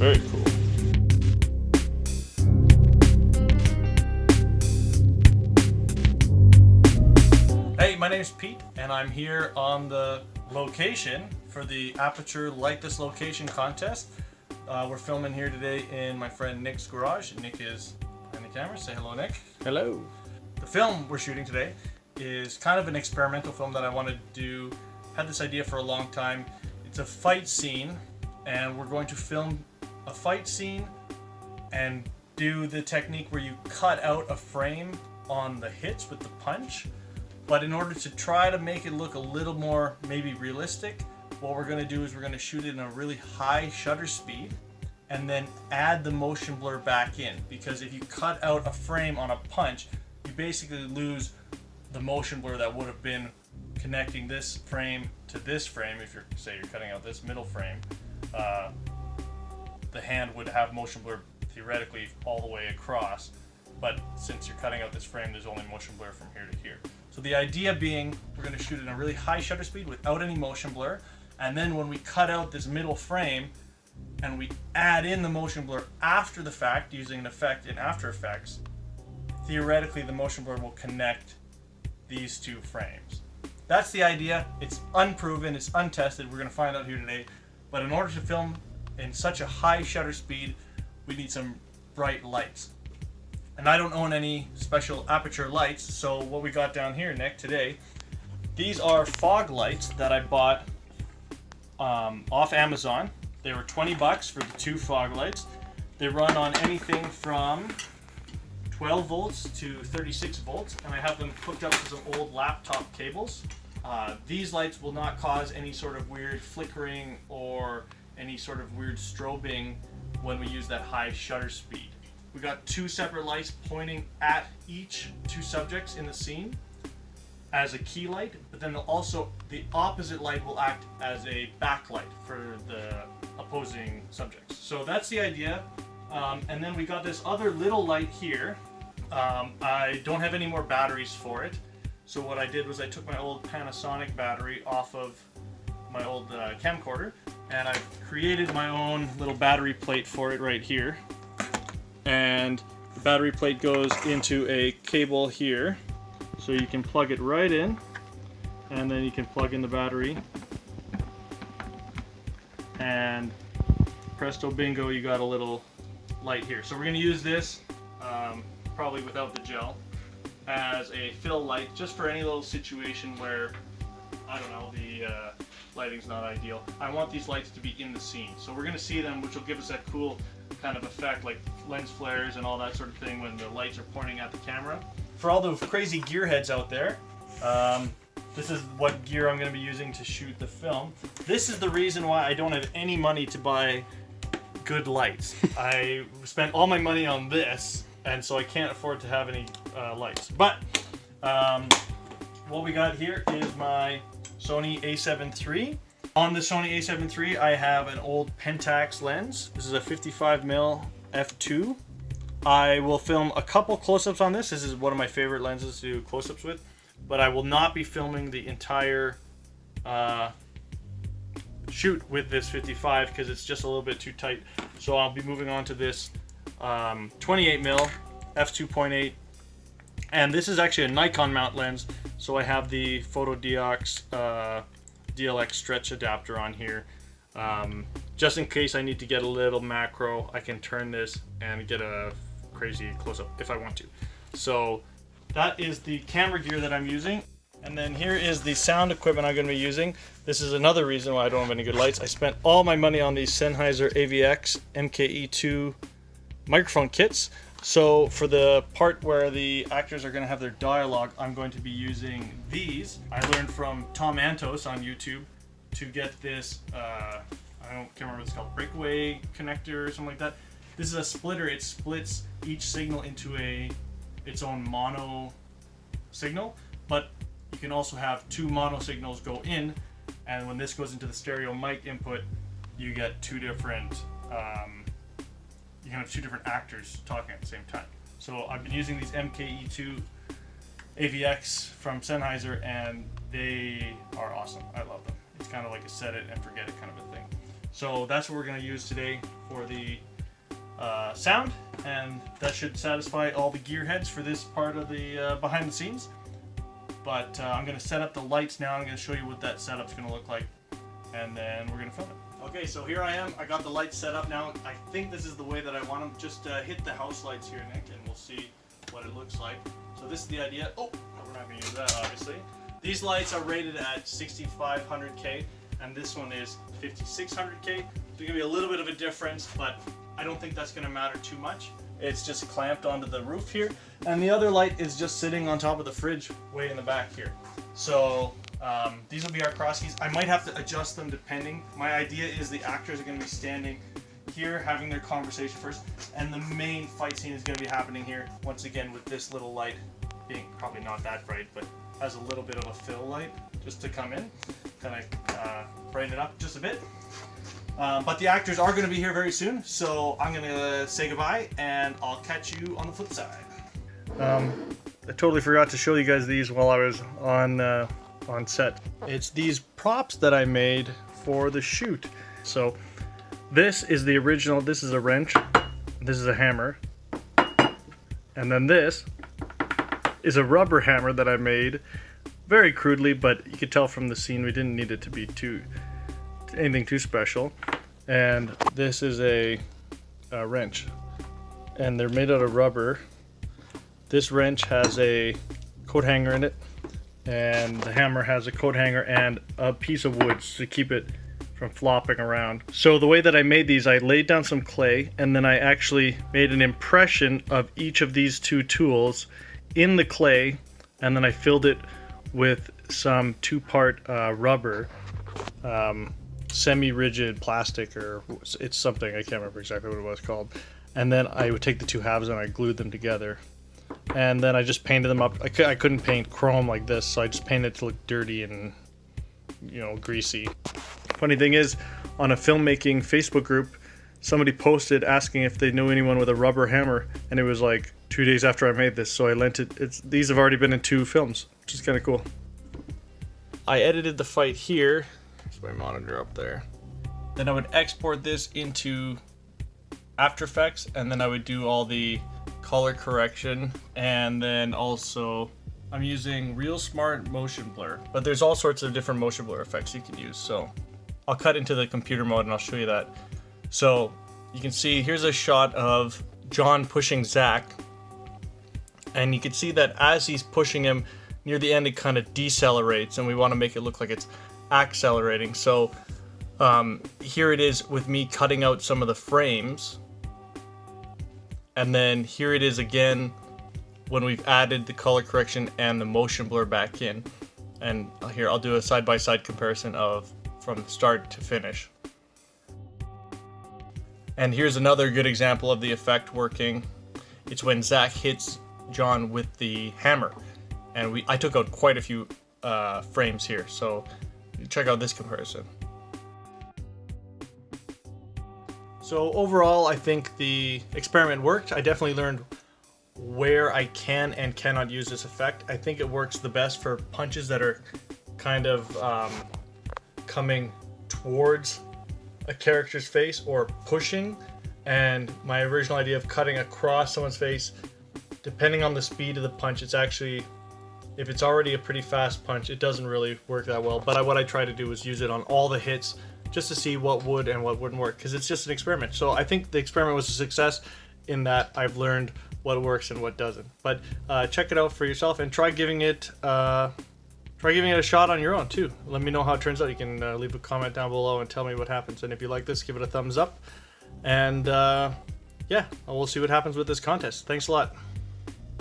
Very cool. Hey, my name is Pete, and I'm here on the location for the Aperture Light This Location contest. We're filming here today in my friend Nick's garage. Nick is behind the camera. Say hello, Nick. Hello. The film we're shooting today is kind of an experimental film that I wanted to do. Had this idea for a long time. It's a fight scene, and we're going to film a fight scene and do the technique where you cut out a frame on the hits with the punch. But in order to try to make it look a little more maybe realistic, what we're going to do is we're going to shoot it in a really high shutter speed and then add the motion blur back in. Because if you cut out a frame on a punch, you basically lose the motion blur that would have been connecting this frame to this frame. If you're, say, you're cutting out this middle frame, the hand would have motion blur theoretically all the way across, but since you're cutting out this frame, there's only motion blur from here to here. So the idea being, we're going to shoot in a really high shutter speed without any motion blur, and then when we cut out this middle frame and we add in the motion blur after the fact using an effect in After Effects, theoretically the motion blur will connect these two frames. That's the idea. It's unproven, it's untested. We're going to find out here today. But in order to film in such a high shutter speed, we need some bright lights. And I don't own any special aperture lights, so what we got down here, Nick, today, these are fog lights that I bought off Amazon. They were 20 bucks for the two fog lights. They run on anything from 12 volts to 36 volts, and I have them hooked up to some old laptop cables. These lights will not cause any sort of weird flickering or any sort of weird strobing when we use that high shutter speed. We got two separate lights pointing at each two subjects in the scene as a key light, but then also the opposite light will act as a backlight for the opposing subjects. So that's the idea. And then we got this other little light here. I don't have any more batteries for it. So what I did was I took my old Panasonic battery off of my old camcorder, and I created my own little battery plate for it right here. And the battery plate goes into a cable here, so you can plug it right in, and then you can plug in the battery, and presto bingo, you got a little light here. So we're going to use this, probably without the gel, as a fill light, just for any little situation where, I don't know, the lighting's not ideal. I want these lights to be in the scene, so we're going to see them, which will give us that cool kind of effect, like lens flares and all that sort of thing when the lights are pointing at the camera. For all those crazy gearheads out there, this is what gear I'm going to be using to shoot the film. This is the reason why I don't have any money to buy good lights. I spent all my money on this, and so I can't afford to have any lights. But what we got here is my Sony a7 III. On the Sony a7 III, I have an old Pentax lens. This is a 55mm f2. I will film a couple close-ups on this. This is one of my favorite lenses to do close-ups with, but I will not be filming the entire shoot with this 55 because it's just a little bit too tight. So I'll be moving on to this 28mm f2.8, and this is actually a Nikon mount lens. So I have the Photodiox DLX stretch adapter on here. Just in case I need to get a little macro, I can turn this and get a crazy close-up if I want to. So that is the camera gear that I'm using. And then here is the sound equipment I'm going to be using. This is another reason why I don't have any good lights. I spent all my money on these Sennheiser AVX MKE2 microphone kits. So for the part where the actors are going to have their dialogue, I'm going to be using these. I learned from Tom Antos on YouTube to get this, can't remember what it's called, breakaway connector or something like that. This is a splitter. It splits each signal into its own mono signal, but you can also have two mono signals go in, and when this goes into the stereo mic input, you get two different you can have two different actors talking at the same time. So I've been using these MKE2 AVX from Sennheiser, and they are awesome. I love them. It's kind of like a set it and forget it kind of a thing. So that's what we're going to use today for the sound, and that should satisfy all the gearheads for this part of the behind the scenes. But I'm going to set up the lights now. I'm going to show you what that setup's going to look like, and then we're going to film it. Okay, so here I am. I got the lights set up now. I think this is the way that I want them. Just hit the house lights here, Nick, and we'll see what it looks like. So this is the idea. Oh, we're not going to use that, obviously. These lights are rated at 6500K, and this one is 5600K. There's going to be a little bit of a difference, but I don't think that's going to matter too much. It's just clamped onto the roof here, and the other light is just sitting on top of the fridge way in the back here. So these will be our cross keys. I might have to adjust them depending. My idea is the actors are going to be standing here having their conversation first, and the main fight scene is going to be happening here once again with this little light being probably not that bright, but has a little bit of a fill light just to come in, kind of brighten it up just a bit. But the actors are going to be here very soon, so I'm going to say goodbye, and I'll catch you on the flip side. I totally forgot to show you guys these while I was on set. It's these props that I made for the shoot. So this is the original. This is a wrench. This is a hammer. And then this is a rubber hammer that I made very crudely, but you could tell from the scene we didn't need it to be anything too special. And this is a wrench, and they're made out of rubber. This wrench has a coat hanger in it, and the hammer has a coat hanger and a piece of wood to keep it from flopping around. So the way that I made these, I laid down some clay, and then I actually made an impression of each of these two tools in the clay, and then I filled it with some two-part rubber, semi-rigid plastic, or it's something, I can't remember exactly what it was called. And then I would take the two halves and I glued them together, and then I just painted them up. I couldn't paint chrome like this, so I just painted it to look dirty and, you know, greasy. Funny thing is, on a filmmaking Facebook group, somebody posted asking if they knew anyone with a rubber hammer, and it was like 2 days after I made this, so I lent it. These have already been in 2 films, which is kind of cool. I edited the fight here. There's my monitor up there. Then I would export this into After Effects, and then I would do all the color correction, and then also I'm using Real Smart Motion Blur, but there's all sorts of different motion blur effects you can use. So I'll cut into the computer mode and I'll show you that. So you can see here's a shot of John pushing Zach, and you can see that as he's pushing him, near the end it kind of decelerates, and we want to make it look like it's accelerating. So here it is with me cutting out some of the frames, and then here it is again when we've added the color correction and the motion blur back in. And here I'll do a side-by-side comparison of from start to finish. And here's another good example of the effect working. It's when Zach hits John with the hammer, and I took out quite a few frames here, so check out this comparison. So overall, I think the experiment worked. I definitely learned where I can and cannot use this effect. I think it works the best for punches that are kind of coming towards a character's face or pushing, and my original idea of cutting across someone's face, depending on the speed of the punch, it's actually, if it's already a pretty fast punch, it doesn't really work that well. But what I try to do is use it on all the hits just to see what would and what wouldn't work, because it's just an experiment. So I think the experiment was a success in that I've learned what works and what doesn't. But check it out for yourself and try giving it a shot on your own too. Let me know how it turns out. You can leave a comment down below and tell me what happens. And if you like this, give it a thumbs up. And yeah, we'll see what happens with this contest. Thanks a lot.